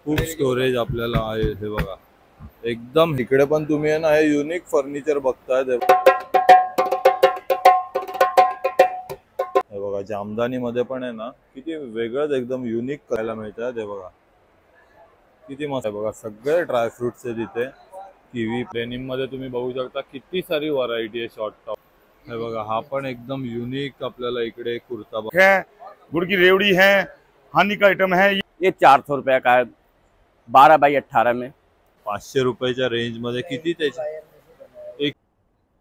खूप स्टोरेज आपल्याला आहे हे बघा एकदम। इकडे पण तुम्ही आहे ना हे युनिक फर्निचर बघताय हे बघा। जामदानी मध्ये पण आहे ना किती वेगळंच एकदम युनिक करायला मिळतं हे बघा, किती मस्त आहे बघा। सगळे ड्रायफ्रुट्स आहेत इथे। किवी डेनिम मध्ये तुम्ही बघू शकता किती सारी व्हरायटी आहे शॉर्ट टॉप हे बघा। हा पण एकदम युनिक आपल्याला इकडे कुर्ता है, गुड़ की रेवड़ी है, हानी का आइटम है। ये 400 रुपये का है, 12x18 में। 500 रुपयाच्या रेंज मध्ये किती त्याची एक।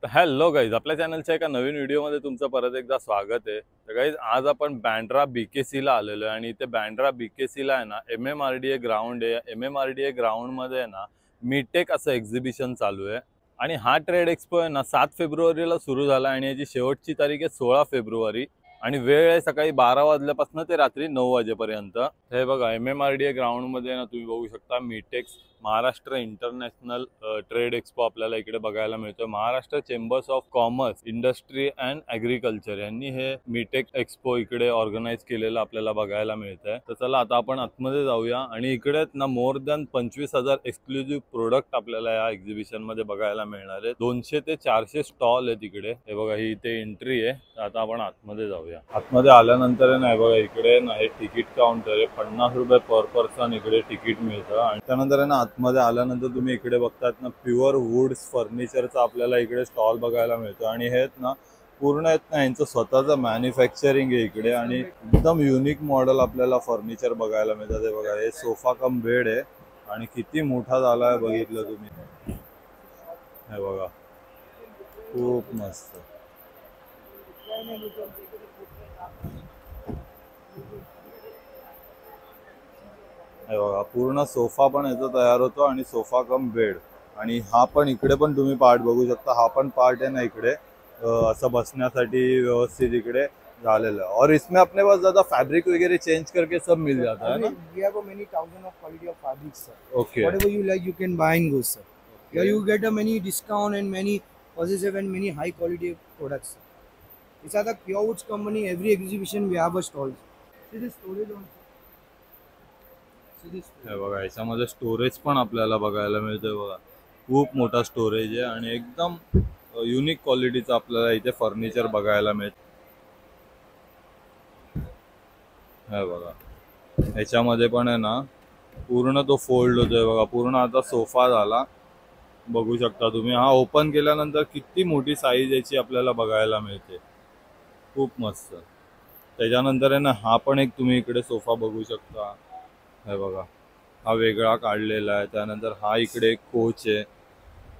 हॅलो गाईज, आपल्या चॅनलच्या एका नवीन व्हिडिओमध्ये तुमचं परत एकदा स्वागत आहे। तर गाईज आज आपण बँड्रा BKC ला आलेलो आहे आणि इथे बँड्रा BKC ला आहे ना MMRDA ग्राउंड आहे। MMRDA ग्राउंड मध्ये आहे ना मीटेक असं एक्झिबिशन चालू आहे आणि हा ट्रेड एक्सपो आहे ना 7 फेब्रुवारीला सुरू झाला आणि याची शेवटची तारीख आहे 16 फेब्रुवारी आणि वेळ आहे सकाळी 12 वाजल्यापासून ते रात्री 9 वाजेपर्यंत। हे बघा MMRDA ग्राउंड मध्ये ना तुम्ही बघू शकता मीटेक्स महाराष्ट्र इंटरनॅशनल ट्रेड एक्सपो आपल्याला इकडे बघायला मिळतोय। Maharashtra chambers of commerce, industry and agriculture यांनी हे मीटेक एक्सपो इकडे ऑर्गनाइज केलेलं आपल्याला बघायला मिळतंय। तर चला आता आपण आतमध्ये जाऊया आणि इकडे ना मोर दॅन 25,000 एक्सक्लुझिव्ह प्रोडक्ट आपल्याला या एक्झिबिशन मध्ये बघायला मिळणार आहे। 200 ते 400 स्टॉल आहेत इकडे। हे बघा ही इथे एंट्री आहे। तर आता आपण आतमध्ये जाऊया। आतमध्ये आल्यानंतर ना बघा इकडे ना हे तिकीट काउंटर आहे। 50 रुपये पर पर्सन इकडे तिकीट मिळतं आणि त्यानंतर ना आतमध्ये आल्यानंतर तुम्ही इकडे बघतात ना प्युअर वुड्स फर्निचरचा आपल्याला इकडे स्टॉल बघायला मिळतो आणि हे ना पूर्ण आहेत ना यांचं स्वतःचं मॅन्युफॅक्चरिंग आहे इकडे आणि एकदम युनिक मॉडेल आपल्याला फर्निचर बघायला मिळतात। हे बघा हे सोफा कम बेड आहे आणि किती मोठा झाला आहे बघितलं तुम्ही। हे बघा खूप मस्त। हे बघा पूर्ण सोफा पण याचा तयार होतो आणि सोफा कम बेड आणि हा पण इकडे पण तुम्ही पार्ट बघू शकता। हा पण पार्ट है ना इकडे असं बसण्यासाठी व्यवस्थित इकडे झालेला है और इसमें अपने पास ज्यादा फैब्रिक वगैरह चेंज करके सब मिल जाता है ना। We have many thousand of quality of fabrics, sir. Okay. Whatever you like, you can buy and go, sir. Here you get a many discount and many positive and many high quality products. It's a the Pure Woods company. Every exhibition we have a stall. See this storage on. See this. हे बघा याच्यामध्ये storage पण आपल्याला बघायला मिळतोय बघा। खूप मोठा स्टोरेज आहे आणि एकदम युनिक क्वालिटीचं आपल्याला इथे फर्निचर बघायला मिळतं। हे बघा याच्यामध्ये पण आहे ना पूर्ण तो फोल्ड होतोय बघा। पूर्ण आता सोफा झाला बघू शकता तुम्ही। हा ओपन केल्यानंतर किती मोठी साईज याची आपल्याला बघायला मिळते। खूप मस्त। त्याच्यानंतर आहे ना हा पण एक तुम्ही इकडे सोफा बघू शकता। हे बघा हा वेगळा काढलेला आहे। त्यानंतर हा इकडे एक कोच आहे।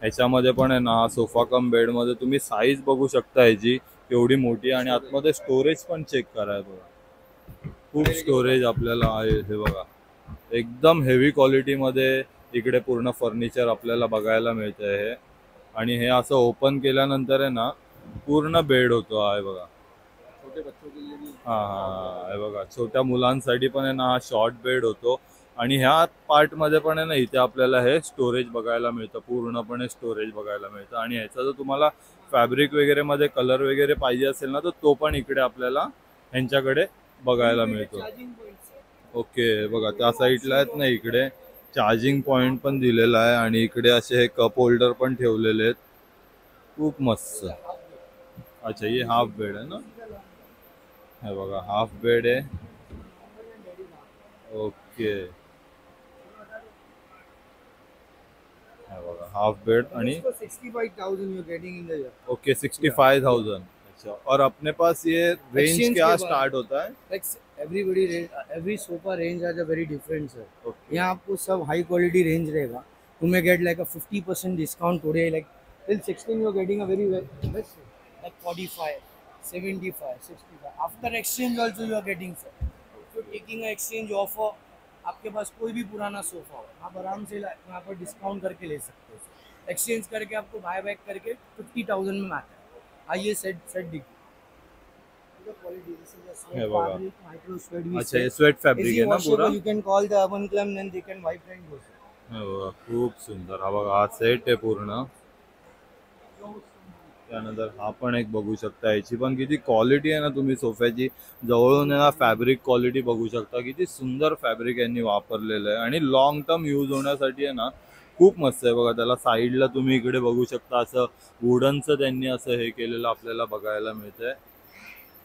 ह्याच्यामध्ये पण आहे ना हा सोफा कम बेड मध्ये तुम्ही साईज बघू शकता याची केवढी मोठी आणि आतमध्ये स्टोरेज पण चेक करा बघा। खूप स्टोरेज आपल्याला आहे हे बघा। एकदम हेवी क्वालिटी मध्ये इकडे पूर्ण फर्निचर आपल्याला बघायला मिळतंय हे आणि हे असं ओपन केल्यानंतर आहे ना पूर्ण बेड होतो आहे बघा। छोटे बच्चों के लिए हा हे बघा छोट्या मुलांसाठी पण आहे ना हा शॉर्ट बेड होतो आणि ह्या पार्ट मध्ये पण आहे ना इथे आपल्याला हे स्टोरेज बघायला मिळतं। पूर्णपणे स्टोरेज बघायला मिळतं आणि ह्याचा जर तुम्हाला फॅब्रिक वगैरे मध्ये कलर वगैरे पाहिजे असेल ना तर तो पण इकडे आपल्याला ह्यांच्याकडे बघायला मिळतो। ओके बघा त्या साईडला आहेत ना इकडे चार्जिंग पॉइंट पण दिलेला आहे आणि इकडे असे हे कप होल्डर पण ठेवलेले आहेत। खूप मस्त। अच्छा ये हाफ बेड आहे ना। हे बघा हाफ बेड आहे। ओके हे बघा हाफ बेड आणि 65,000 you're getting in the year. Okay 65,000। अच्छा और अपने पास ये रेंज Exchange क्या के बाद। स्टार्ट होता है? Like everybody, every sofa range are very different, sir. Okay. यहाँ आपको सब high quality range रहेगा। You may get like a 50% discount today, like till 16 you're getting a very best, like 45, 75, 65. After exchange also you are getting, sir. If you're taking a exchange offer, आपके pass कोई भी पुराना sofa हो आप आराम से यहाँ पर discount करके ले सकते हो। एक्सचेंज करके आपको बाय बैक करके 50,000 में आता है। आइए सेट दिख हे बघा। अच्छा ये स्वेट फॅब्रिक आहे ना पूरा। You can call the urban club and they can wipe and go, sir. हे बघा खूप सुंदर। हा बघा हा सेट आहे पूर्ण। त्यानंतर हा पण एक बघू शकता, याची पण किती क्वालिटी आहे ना, तुम्ही सोफ्याची जवळून आहे ना फॅब्रिक क्वालिटी बघू शकता, किती सुंदर फॅब्रिक यांनी वापरलेलं आहे आणि लॉंग टर्म यूज होण्यासाठी आहे ना खूप मस्त आहे बघा. त्याला साईडला तुम्ही इकडे बघू शकता असं वुडनचं त्यांनी असं हे केलेलं आपल्याला बघायला मिळतंय.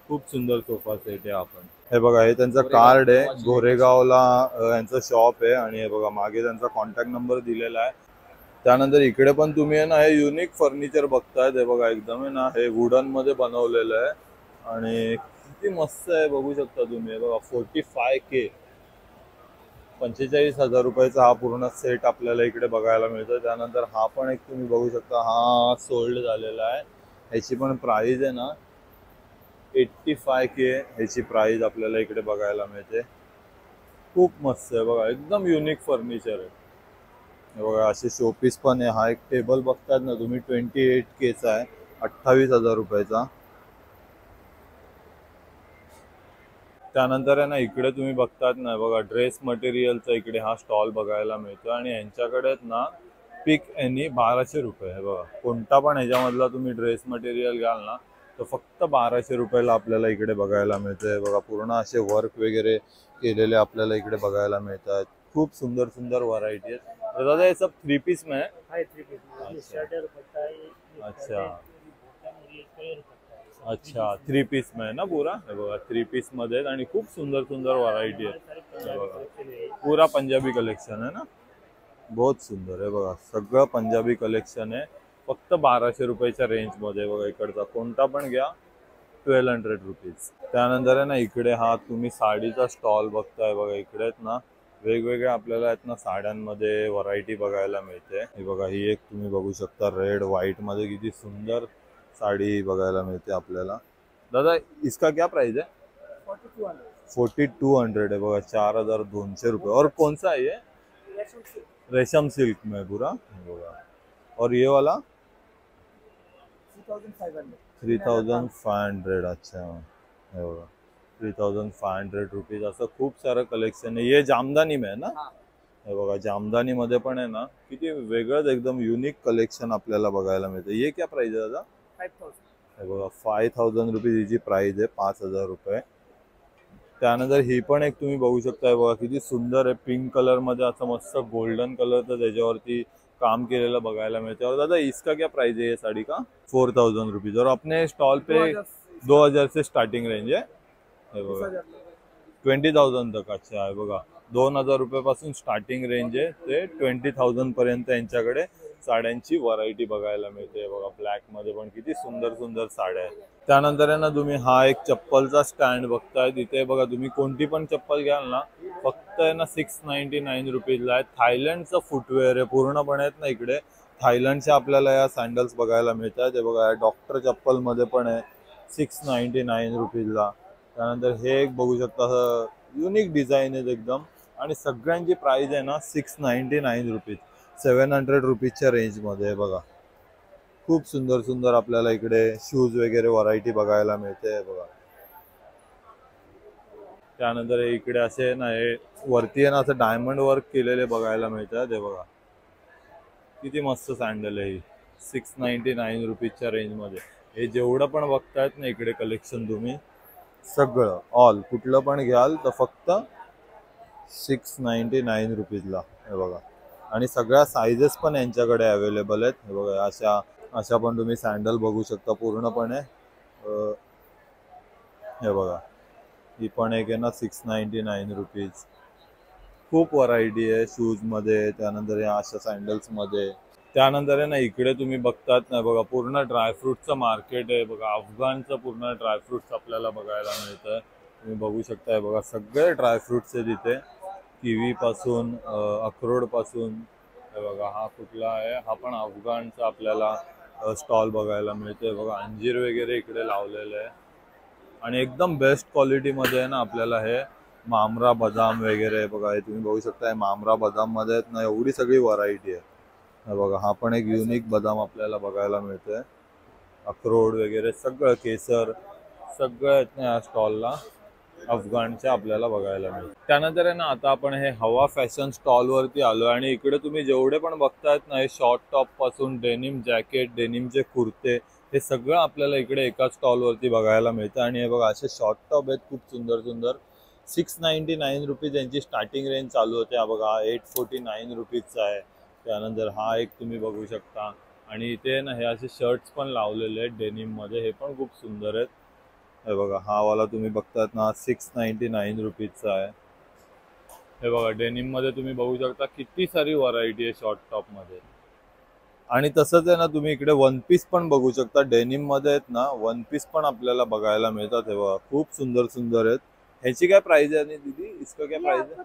खूप सुंदर सोफा सेट आहे. आपण हे बघा, हे त्यांचं कार्ड आहे, गोरेगावला यांचं शॉप आहे आणि हे बघा मागे त्यांचा कॉन्टॅक्ट नंबर दिलेला आहे. त्यानंतर इकडे पण तुम्ही आहे ना हे युनिक फर्निचर बघतायत. हे बघा एकदम आहे ना हे वुडन मध्ये बनवलेलं आहे आणि किती मस्त आहे बघू शकता तुम्ही. हे बघा 45K 45,000 रुपयाचा हा पूर्ण सेट आपल्याला इकडे बघायला मिळतो. त्यानंतर हा पण एक तुम्ही बघू शकता, हा सोल्ड झालेला आहे. ह्याची पण प्राइस आहे ना 85K ह्याची प्राइस आपल्याला इकडे बघायला मिळते. खूप मस्त आहे बघा, एकदम युनिक फर्निचर आहे. हे बघा असे शोपीस पण आहे. हा एक टेबल बघतात ना तुम्ही 28K चा आहे, 28,000 रुपयाचा. त्यानंतर आहे ना इकडे तुम्ही बघतात ना बघा ड्रेस मटेरियलचा इकडे हा स्टॉल बघायला मिळतो आणि यांच्याकडे आहेत ना पिक एनी 1200 रुपये. हे बघा कोणता पण ह्याच्यामधला तुम्ही ड्रेस मटेरियल घ्याल ना तर फक्त 1200 रुपयाला आपल्याला इकडे बघायला मिळतंय. बघा पूर्ण असे वर्क वगैरे केलेले आपल्याला इकडे बघायला मिळतात. खूप सुंदर सुंदर व्हरायटी आहेत. तर दादा ये सब 3 पीस में है? अच्छा अच्छा 3 पीस में है ना पूरा. हे बघा 3 पीस मध्ये आहेत आणि खूप सुंदर सुंदर व्हरायटी आहे. हे बघा पूरा पंजाबी कलेक्शन आहे ना, बहुत सुंदर आहे. बघा सगळं पंजाबी कलेक्शन आहे, फक्त 1200 रुपयाच्या रेंज मध्ये. बघा इकडचा कोणता पण घ्या 1200 रुपीज. त्यानंतर आहे ना इकडे हा तुम्ही साडीचा स्टॉल बघताय. बघा इकडे आहेत ना वेगवेगळ्या आपल्याला आहेत ना साड्यांमध्ये व्हरायटी बघायला मिळते. हे बघा ही एक तुम्ही बघू शकता रेड व्हाईट मध्ये किती सुंदर साड़ी बघायला मिळते आपल्याला. दादा इसका क्या प्राइस है? 4200 है बघा, 4200 रुपये. और कौन सा है ये? रेशम सिल्क में पूरा. बघा और ये वाला 3500. अच्छा हे बघा 3500 रुपीज. असं खूप सारं कलेक्शन आहे. ये जामदानी में है ना. हे बघा जामदानी मध्ये पण आहे ना किती वेगळंच एकदम युनिक कलेक्शन आपल्याला बघायला मिळते. ये क्या प्राइस है दादा? 5000. हे बघा 5000 रुपीज हिची प्राइस आहे, 5000 रुपये. त्यानंतर ही पण एक तुम्ही बघू शकता. बघा किती सुंदर आहे, पिंक कलर मध्ये असं मस्त गोल्डन कलरचं त्याच्यावरती काम केलेलं बघायला मिळते. और दादा इसका क्या प्राइस है ये साड़ी का? 4000 रुपीज. और अपने स्टॉल पे 2000 से स्टार्टिंग रेंज है. हे बघा 20,000 तक. अच्छा आहे बघा 2000 रुपयापासून स्टार्टिंग रेंज आहे ते 20,000 पर्यंत यांच्याकडे साड्यांची व्हरायटी बघायला मिळते. बघा ब्लॅक मध्ये पण किती सुंदर सुंदर साड्या आहेत. त्यानंतर आहे ना तुम्ही हा एक चप्पलचा स्टँड बघताय. तिथे बघा तुम्ही कोणती पण चप्पल घ्याल ना फक्त आहे ना 699 रुपीजला आहे. थायलंडचं फुटवेअर आहे पूर्णपणे आहेत ना इकडे. थायलंडचे आपल्याला या सँडल्स बघायला मिळतात. हे बघा डॉक्टर चप्पल मध्ये पण आहे 699 रुपीजला. त्यानंतर हे एक बघू शकता युनिक डिझाईन आहे एकदम आणि सगळ्यांची प्राइस आहे ना 699 रुपीज, 700 रुपीजच्या रेंज मध्ये. बघा खूप सुंदर सुंदर आपल्याला इकडे शूज वगैरे व्हरायटी बघायला मिळते. बघा त्यानंतर इकडे असे ना हे वरती आहे ना असं डायमंड वर्क केलेले बघायला मिळतात. हे बघा किती मस्त सँडल आहे ही, 699 रुपीजच्या रेंज मध्ये. हे जेवढं पण बघतायत ना इकडे कलेक्शन तुम्ही सगळं ऑल कुठलं पण घ्याल तर फक्त 699 रुपीजला. हे बघा आणि सगळ्या साईजेस पण यांच्याकडे अवेलेबल आहेत. हे बघा अशा पण तुम्ही सँडल बघू शकता पूर्णपणे. हे बघा ही पण एक आहे ना 699 रुपीज. खूप व्हरायटी आहे शूज मध्ये. त्यानंतर या अशा सँडल्स मध्ये. त्यानंतर आहे ना इकडे तुम्ही बघतात ना बघा पूर्ण ड्रायफ्रुटचं मार्केट आहे. बघा अफगाणचं पूर्ण ड्रायफ्रुट्स आपल्याला बघायला मिळतं. तुम्ही बघू शकताय. बघा सगळे ड्रायफ्रुट्स आहे तिथे, किवी पासून अक्रोड पासून. हे बघा हा कुठला आहे, हा पण अफगाणचा आपल्याला स्टॉल बघायला मिळतोय. बघा अंजीर वगैरे इकडे लावलेलं आहे आणि एकदम बेस्ट क्वालिटीमध्ये आहे ना आपल्याला हे मामरा बदाम वगैरे. बघा हे तुम्ही बघू शकता मामरा बदाम मध्ये आहेत ना एवढी सगळी व्हरायटी आहे. हे बघा हा पण एक युनिक बदाम आपल्याला बघायला मिळतोय. अक्रोड वगैरे सगळं केसर सगळं आहेत ना या स्टॉलला अफगाणच्या आपल्याला बघायला मिळतं. त्यानंतर आहे ना आता आपण हे हवा फॅशन स्टॉल वरती आलो आणि इकडे तुम्ही जेवढे पण बघतायत ना हे शॉर्ट टॉप पासून डेनिम जॅकेट, डेनिमचे कुर्ते हे सगळं आपल्याला इकडे एका स्टॉलवरती बघायला मिळतं. आणि हे बघा असे शॉर्ट टॉप आहेत खूप सुंदर सुंदर. 699 रुपीज यांची स्टार्टिंग रेंज चालू होते. हा बघा 849 रुपीजचा आहे. त्यानंतर हा एक तुम्ही बघू शकता. आणि इथे ना हे असे शर्ट्स पण लावलेले आहेत डेनिम मध्ये, हे पण खूप सुंदर आहेत. हे बघा हा वाला तुम्ही बघतात ना 699 रुपीजचा आहे. हे बघा डेनिम मध्ये तुम्ही बघू शकता किती सारी व्हरायटी आहे शॉर्ट टॉप मध्ये. आणि तसंच आहे ना तुम्ही इकडे वन पीस पण बघू शकता. डेनिम मध्ये आहेत ना वन पीस पण आपल्याला बघायला मिळतात. हे बघा खूप सुंदर सुंदर आहेत. ह्याची काय प्राइस आहे दीदी, इसका क्या प्राइस है?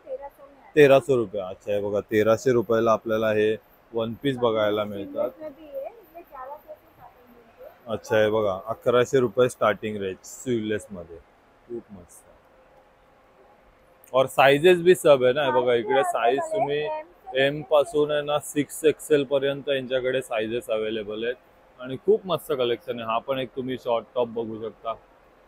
1300 रुपये. अच्छा हे बघा 1300 रुपयाला आपल्याला हे वन पीस बघायला मिळतात. अच्छा हे बघा 1100 रुपये स्टार्टिंग रेंज स्लीवलेस मध्ये. खूप मस्त. और साइजेस भी सब है ना. हे बघा इकडे साइज तुम्ही एम पासून आहे ना 6XL पर्यंत यांच्याकडे साइजेस अवेलेबल आहेत. आणि खूप मस्त कलेक्शन आहे. हा पण एक तुम्ही शॉर्ट टॉप बघू शकता.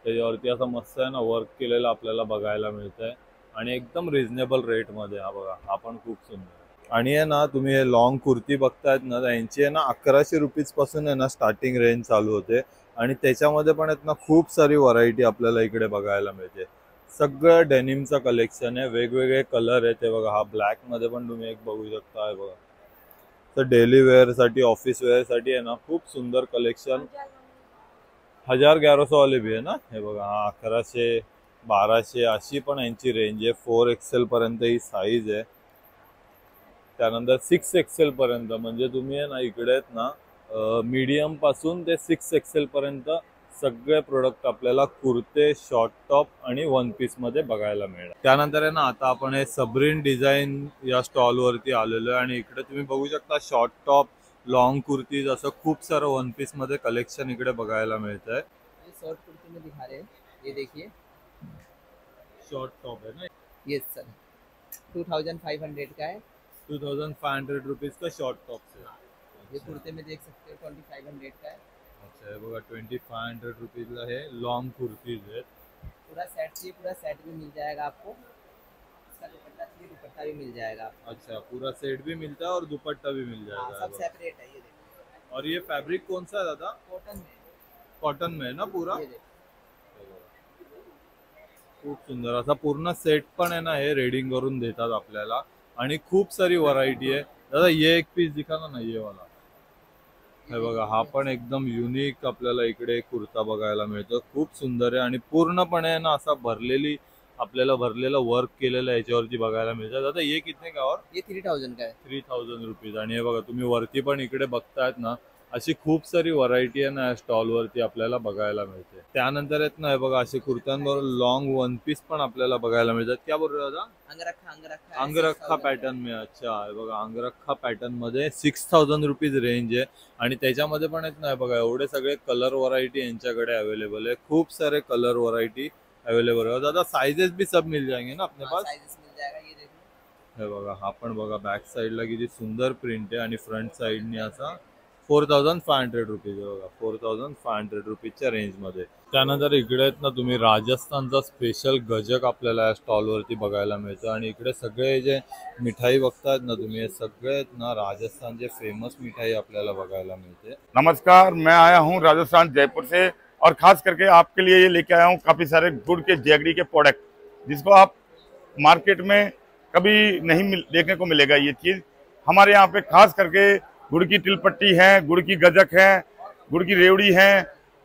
त्याच्यावरती असं मस्त आहे ना वर्क केलेलं आपल्याला बघायला मिळतंय आणि एकदम रिझनेबल रेट मध्ये. हा बघा हा पण खूप सुंदर आहे. आणि आहे ना तुम्ही हे लॉंग कुर्ती बघतायत ना त्यांची आहे ना 1100 रुपीज पासून आहे ना स्टार्टिंग रेंज चालू होते. आणि त्याच्यामध्ये पण आहेत ना खूप सारी व्हरायटी आपल्याला इकडे बघायला मिळते. सगळं डेनिमचं कलेक्शन आहे, वेगवेगळे कलर आहेत. हे बघा हा ब्लॅक मध्ये पण तुम्ही एक बघू शकता. हे बघा तर डेली वेअर साठी ऑफिस वेअर साठी आहे ना खूप सुंदर कलेक्शन. 1100 वाले भी आहे ना. हे बघा हा 1100 1200 अशी पण यांची रेंज आहे. 4XL पर्यंत ही साईज आहे. त्यानंतर 6XL पर्यंत म्हणजे तुम्ही आहे ना इकडे आहेत ना मीडियम पासून ते 6XL पर्यंत सगळे प्रोडक्ट आपल्याला कुर्ते शॉर्ट टॉप आणि वन पीस मध्ये बघायला मिळेल. त्यानंतर आहे ना आता आपण हे सबरीन डिझाईन या स्टॉल वरती आलेलो आहे. आणि इकडे तुम्ही बघू शकता शॉर्ट टॉप लॉन्ग कुर्तीज असं खूप सारं वन पीस मध्ये कलेक्शन इकडे बघायला मिळत आहे. शॉर्ट कुर्ती में दिखा रहे हैं, ये देखिए शॉर्ट टॉप है ना. ये सर 2500 का है. 2500 रुपीज का शॉर्ट टॉप से. ये कुर्ते में देख सकते हो 2500 का है. अच्छा हे बघा 2500 रुपीजला हे लॉन्ग कुर्तीज आहेत. पूरा सेट चाहिए, पूरा सेट भी मिल जाएगा आपको. इसका दुपट्टा चाहिए, दुपट्टा भी मिल जाएगा आपको. अच्छा पूरा सेट भी मिलता है और दुपट्टा भी मिल हाँ, जाएगा. सब सेपरेट है. ये देखो और ये फैब्रिक कौन सा है दादा? कॉटन में. कॉटन में है ना पूरा. ये देखो खूप सुंदर असा पूर्ण सेट पण आहे ना हे रेडिंग करून देतात आपल्याला. आणि खूप सारी व्हरायटी आहे. दादा ये एक पीस दिखा ना ये वाला. हे बघा हा पण एकदम युनिक आपल्याला इकडे कुर्ता बघायला मिळतो. खूप सुंदर आहे आणि पूर्णपणे ना असा भरलेली आपल्याला भरलेला वर्क केलेला याच्यावरती बघायला मिळतं. दादा ये कितने का? और ये 3000 का है. 3000 रुपीज. आणि हे बघा तुम्ही वरती पण इकडे बघतायत ना अशी खूप सारी व्हरायटी आहे ना या स्टॉल वरती आपल्याला बघायला मिळते. त्यानंतर आहेत ना हे बघा असे कुर्त्यांबरोबर लॉंग वन पीस पण आपल्याला बघायला मिळतात. क्या बोल रहे दादा? अंगरखा अंगरखा पॅटर्न में. अच्छा हे बघा अंगरखा पॅटर्न मध्ये 6000 रुपीज रेंज आहे. आणि त्याच्यामध्ये पण आहेत ना बघा एवढे सगळे कलर व्हरायटी यांच्याकडे अवेलेबल आहे. खूप सारे कलर व्हरायटी अवेलेबल है. दादा साइजेस भी सब मिल जाएंगे ना अपने पास? साइजेस मिल जाएगा. ये देखो हे बघा हा पण बघा बॅक साईडला किती सुंदर प्रिंट आहे आणि फ्रंट साईडने असा 4500 रुपीज. बघा 4500 रुपीजच्या रेंज मध्ये. त्यानंतर इकडे आहेत ना तुम्ही राजस्थानचा स्पेशल गजक आपल्याला या स्टॉल वरती बघायला मिळतं. आणि इकडे सगळे जे मिठाई बघतायत ना तुम्ही हे सगळे आहेत ना राजस्थानचे फेमस मिठाई आपल्याला बघायला मिळते. नमस्कार, मैं आया हूँ राजस्थान जयपुर से और खास करके आपके लिए ये लेके आया हूँ काफ़ी सारे गुड़ के जैगरी के प्रोडक्ट, जिसको आप मार्केट में कभी नहीं देखने को मिलेगा। ये चीज़ हमारे यहाँ पे खास करके गुड़ की तिलपट्टी है, गुड़ की गजक है, गुड़ की रेवड़ी है,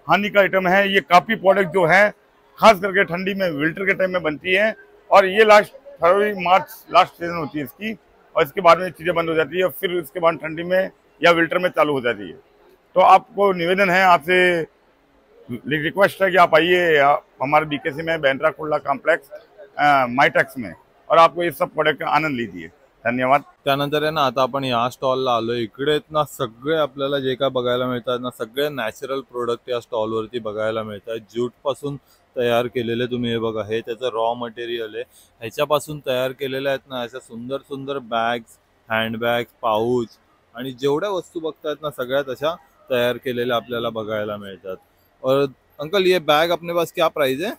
हानि का आइटम है। ये काफ़ी प्रोडक्ट जो है खास करके ठंडी में विंटर के टाइम में बनती है और ये last February March last season होती है इसकी, और इसके बाद में चीज़ें बंद हो जाती है, फिर उसके बाद ठंडी में या विंटर में चालू हो जाती है। तो आपको निवेदन है, आपसे रिक्वेस्ट है कि आप आइए हमारे बीकेसी में बैंड्रा कुर्ला कॉम्प्लेक्स माइटेक्स में, और आपको ये सब प्रोडक्ट का आनंद लीजिए। धन्यवाद. त्यानंतर आहे ना आता आपण या स्टॉलला आलोय. इकडे आहेत ना सगळे आपल्याला जे काय बघायला मिळतात ना सगळे नॅचरल प्रोडक्ट या स्टॉलवरती बघायला मिळतात. ज्यूट पासून तयार केलेले तुम्ही हे बघा, हे त्याचं रॉ मटेरियल आहे. ह्याच्यापासून तयार केलेल्या आहेत ना अशा सुंदर सुंदर बॅग्स, हँडबॅग्स, पाऊच आणि जेवढ्या वस्तू बघतायत ना सगळ्यात अशा तयार केलेल्या आपल्याला बघायला मिळतात. और अंकल ये बैग अपने पास क्या प्राइस है?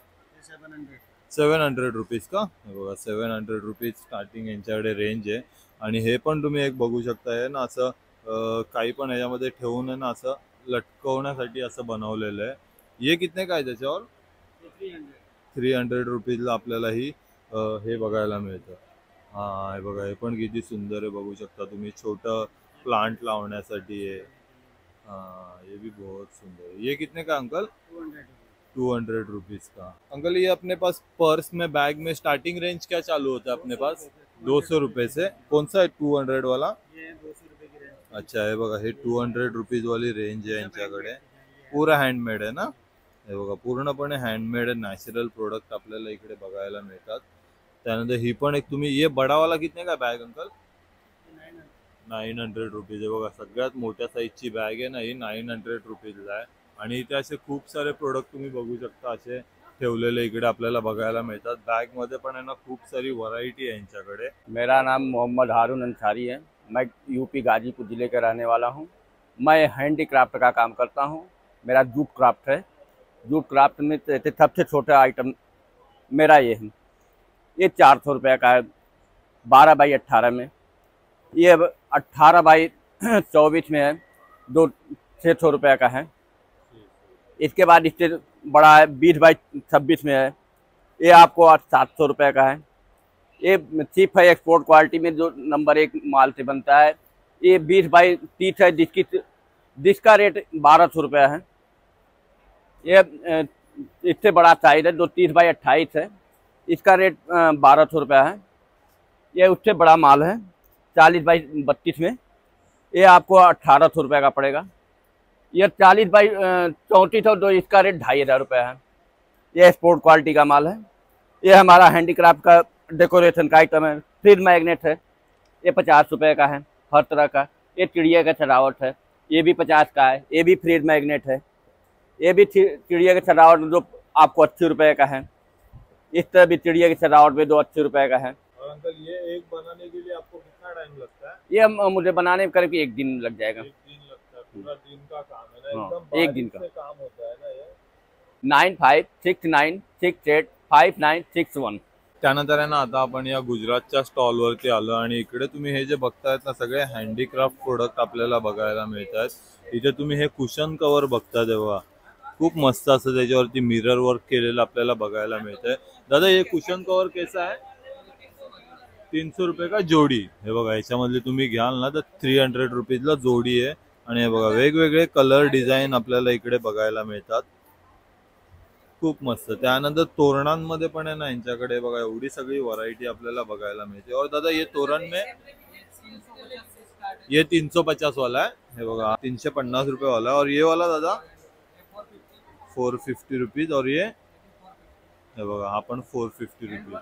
700 रुपीज का. हे बघा 700 रुपीज स्टार्टिंग यांच्याकडे रेंज आहे. आणि हे पण तुम्ही एक बघू शकता आहे ना असं काही पण याच्यामध्ये ठेवून आहे ना असं लटकवण्यासाठी असं बनवलेलं आहे. ये कितने काय त्याच्यावर 300 रुपीजला आपल्याला ही हे बघायला मिळतं. हा हे बघा, हे पण किती सुंदर आहे, बघू शकता तुम्ही. छोटं प्लांट लावण्यासाठी आहे. हाँ ये भी बहुत सुंदर है. ये कितने का अंकल? 200 रुपीज का. अंकल ये अपने पास पर्स में, बैग में स्टार्टिंग रेंज क्या चालू होता है अपने पास? 200 रुपये से. कौन सा है 200 वाला? ये 200 रुपये की रेंज. अच्छा हे बघा, हे 200 रुपीज वाली रेंज आहे यांच्याकडे. पुरा हँडमेड आहे ना. हे बघा, पूर्णपणे हँडमेड नॅचरल प्रोडक्ट आपल्याला इकडे बघायला मिळतात. त्यानंतर ही पण एक तुम्ही, ये बडावाला कितने का बॅग अंकल? 900 रुपीज आहे बघा. सगळ्यात मोठ्या साईजची बॅग आहे ना ही 900 रुपीजला आहे. आणि इथे असे खूप सारे प्रोडक्ट तुम्ही बघू शकता असे ठेवलेले इकडे आपल्याला बघायला मिळतात. बॅग मध्ये पण आहे ना खूप सारी व्हरायटी आहे यांच्याकडे. मेरा नाम मोहम्मद हारून अंसारी है। मैं यूपी गाजीपुर ज़िले का रहने वाला हूँ। मैं हैंडीक्राफ्ट का काम करता हूँ। मेरा जूट क्राफ्ट है। जूट क्राफ्ट में सबसे छोटा आइटम मेरा ये है। ये 400 रुपये का है, 12 बाई 18 में। ये 18 बाई 24 में है, 600 रुपये का है। इसके बाद इससे बड़ा है 20 बाई 26 में है, ये आपको 700 रुपये का है। ये चीप है, एक्सपोर्ट क्वालिटी में जो नंबर 1 माल से बनता है। ये 20 बाई 30 है, जिसका रेट 1200 रुपये है। ये इससे बड़ा साइज है जो 30 बाई 28 है, इसका रेट 1200 रुपये है। ये उससे बड़ा माल है 40 बाई 32 में, ये आपको 1800 रुपये का पड़ेगा। ये 40 बाई 34 है, तो इसका रेट 2500 रुपये है। ये एक्सपोर्ट क्वालिटी का माल है। ये हमारा हैंडीक्राफ्ट का डेकोरेशन का आइटम है। फ्रिज मैग्नेट है, ये 50 रुपये का है, हर तरह का। ये चिड़िया का सजावट है, ये भी 50 का है। ये भी फ्रिज मैग्नेट है, ये भी चिड़िया की सजावट जो आपको 80 रुपये का है। इस तरह भी चिड़िया की सजावट में 80 रुपये का है। और अंकल ये एक बनाने के लिए आपको कितना टाइम लगता है? ये मुझे बनाने में करीब 1 दिन लग जाएगा। 1 दिन लगता है, पूरा दिन का काम है ना। हाँ, एकदम 1 दिन का काम होता है ना ये। 9569685961। त्यानंतर आहे ना आता आपण या गुजरातच्या स्टॉलवरती आलो आणि इकडे तुम्ही हे जे बघतायत ना सगळे हँडीक्राफ्ट प्रोडक्ट आपल्याला बघायला मिळतात. इथे तुम्ही हे कुशन कवर बघता तेव्हा खूप मस्त असं त्याच्यावरती मिरर वर्क केलेलं आपल्याला बघायला मिळतंय. दादा ये कुशन कवर कैसा है? 300 रुपये का जोडी. हे बघा, याच्यामधले तुम्ही घ्याल ना तर 300 रुपीजला जोडी आहे. आणि हे बघा, वेगवेगळे कलर डिझाईन आपल्याला इकडे बघायला मिळतात. खूप मस्त. त्यानंतर तोरणांमध्ये पण आहे ना यांच्याकडे बघा एवढी सगळी व्हरायटी आपल्याला बघायला मिळते. और दादा ये तोरण में ये 350 वाला है. हे बघा 350 रुपये वाला है. और ये वाला दादा 450 रुपीज. और ये हे बघा हा पण 450 रुपीज.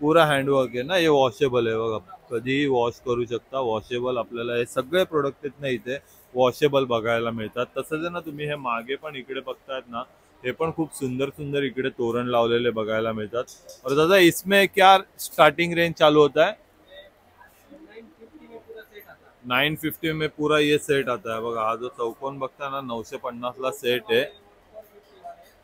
पूरा हँडवर्क आहे ना. हे वॉशेबल आहे बघा, कधीही वॉश करू शकता. वॉशेबल आपल्याला हे सगळे प्रोडक्ट आहेत ना इथे वॉशेबल बघायला मिळतात. तसंच आहे ना तुम्ही हे मागे पण इकडे बघतायत ना, हे पण खूप सुंदर सुंदर इकडे तोरण लावलेले बघायला मिळतात. और दादा इसमें क्या स्टार्टिंग रेंज चालू होता है? 950 में पूरा ये सेट आता है बघा. हा जो चौकोन बघता ना 950 ला सेट आहे.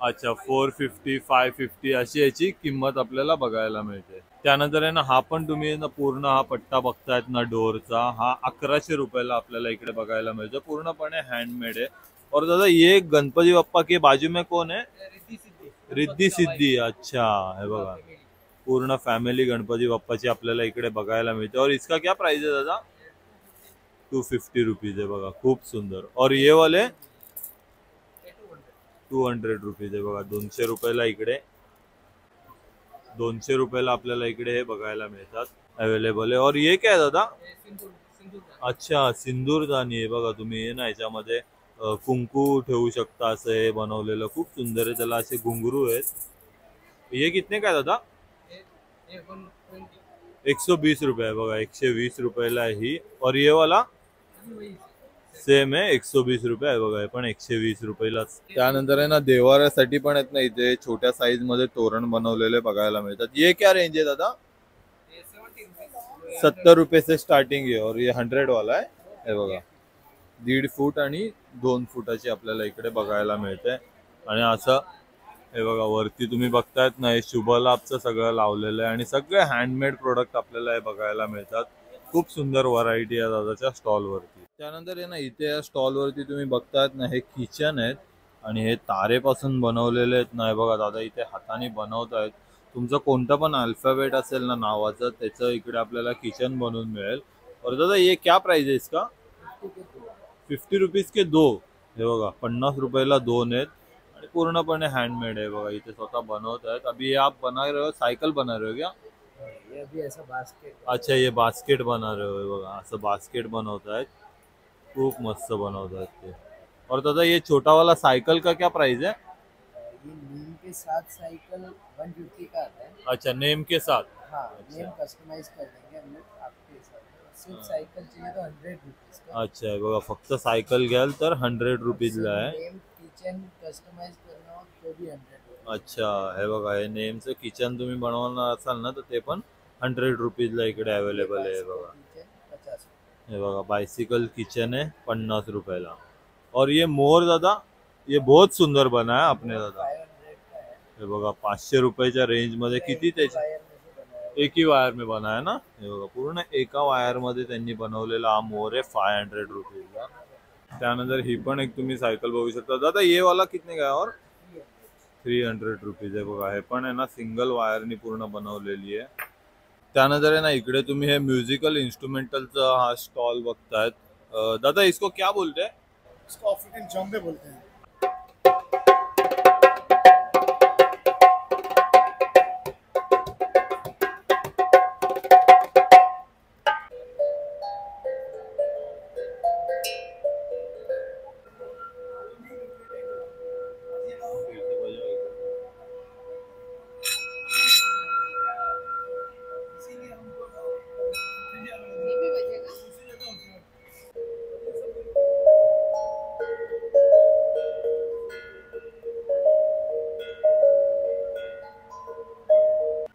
अच्छा 450 550 अशी याची किंमत आपल्याला बघायला मिळते. त्यानंतर आहे ना हा पण तुम्ही ना पूर्ण हा पट्टा बघतायत ना डोरचा, हा 1100 रुपयाला आपल्याला इकडे बघायला मिळतो. पूर्णपणे हँडमेड आहे. और दादा ये गणपति बप्पा के बाजू में कौन है? रिद्धी सिद्धी. अच्छा हे बघा पूर्ण फॅमिली गणपति बप्पाची आपल्याला इकडे बघायला मिळते. और इसका क्या प्राइस है दादा? 250 रुपीज आहे बघा, खूप सुंदर. और ये वाले 200 रुपीज आहे बघा. 200 रुपयाला इकडे 200 रुपयाला आपल्याला इकडे हे बघायला मिळतात अवेलेबल आहे. और ये क्या है दादा? अच्छा सिंदूरदानी आहे बघा. तुम्ही ना याच्यामध्ये कुंकू ठेवू शकता असं हे बनवलेलं खूप सुंदर आहे. त्याला असे घुंगरू आहेत. ये कितने का दादा? 120 रुपये आहे बघा. 120 रुपयाला ही. और ये वाला सेम आहे 120 रुपये आहे बघा. हे पण 120 रुपयालाच. त्यानंतर आहे ना देवाऱ्यासाठी पण आहेत ना इथे छोट्या साईज मध्ये तोरण बनवलेले बघायला मिळतात. ये क्या रेंज है दादा? 70 रुपये से स्टार्टिंग आहे. और ये 100 वाला आहे. हे बघा 1.5 फूट आणि 2 फुटाची आपल्याला इकडे बघायला मिळते. आणि असं हे बघा वरती तुम्ही बघतायत ना हे शुभ लाभचं सगळं लावलेलं आहे. आणि सगळे हँडमेड प्रोडक्ट आपल्याला हे बघायला मिळतात. खूप सुंदर व्हरायटी आहे दादाच्या स्टॉलवरती। त्यानंतर आहे ना इथे या स्टॉलवरती तुम्ही बघतायत ना हे किचन आहेत आणि हे तारेपासून बनवलेले आहेत ना, हे बघा दादा इथे हाताने बनवत आहेत। तुमचं कोणतं पण अल्फाबेट असेल ना नावाचं त्याचं इकडे आपल्याला किचन बनवून मिळेल। और दादा ये क्या प्राइस है इसका? 50 रुपीज के दो। हे बघा 50 रुपयाला दोन आहेत आणि पूर्णपणे हँडमेड आहे बघा, इथे स्वतः बनवत आहेत। अभी ये आप बना रहे हो, साइकिल बना रहे हो क्या? ये अभी ऐसा बास्केट अच्छा ये बास्केट बना रहे हो, हे बघा असं बास्केट बनवत आहेत, खूप मस्त बनवत आहेत ते। और दादा ये छोटा वाला साइकिल का क्या प्राइस है? ये नेम के साथ साइकिल 150 का आता है। अच्छा नेम के साथ। हाँ, अच्छा। नेम कस्टमाइज कर देंगे हम लोग आपके हिसाब से। सिर्फ साइकिल चाहिए तो 100 रुपीज का। अच्छा हे बघा फक्त सायकल घ्याल तर 100 रुपीजला आहे। नेम किचन कस्टमाइज करना हो तो भी 100 अच्छा हे बघा हे नेमचं किचन तुम्ही बनवणार असाल ना तर ते पण 100 रुपीजला इकडे अवेलेबल आहे। हे बघा 50। हे बघा बाइसिकल किचन है 50 रुपयाला। और ये मोर दादा ये बहुत सुंदर बना है आपने दादा। 500 का है। हे बघा 500 रुपयाच्या रेंज मध्ये किती त्याची वायर में से बना है। एक ही वायर में बना है ना। हे बघा पूर्ण एका वायर मध्ये त्यांनी बनवलेला हा मोर आहे 500 रुपीजला। त्यानंतर ही पण एक तुम्ही सायकल बघू शकता दादा, ये वाला कितने का है? और 300 रुपीज आहे बघा, हे पण आहे ना सिंगल वायरनी पूर्ण बनवलेली आहे। त्यानंतर आहे ना इकडे तुम्ही हे म्युझिकल इन्स्ट्रुमेंटलचा हा स्टॉल बघतायत। दादा इसको क्या बोलते हैं? इसको अफ्रीकन जंबे बोलते हैं।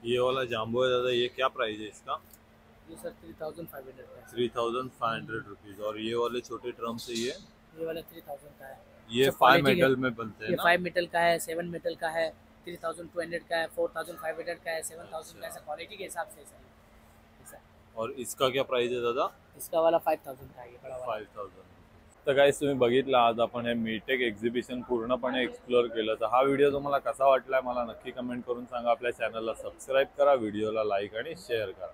ये वाला जाम्बो है दादा, ये क्या प्राइस है इसका? ये सर 3500 का है। 3500 रुपीज। और ये वाले छोटे ड्रम से ये वाला 3000 का है। ये अच्छा, 5 quality मेटल में बनते हैं ये ना? 5 मेटल का है, 7 मेटल का है, 3200 का है, 4500 का है, 7000 का है। क्वालिटी के हिसाब से सर ऐसा। और इसका क्या प्राइस है दादा? इसका वाला 5000 का है, ये बड़ा वाला। 5000। तर गाईस तुम्ही बघितलं आज आपण हे मीटेक एक्झिबिशन पूर्णपणे एक्सप्लोर केलं। तर हा व्हिडिओ तुम्हाला कसा वाटलाय मला नक्की कमेंट करून सांगा। आपल्या चॅनलला सबस्क्राईब करा, व्हिडिओला लाईक आणि शेअर करा।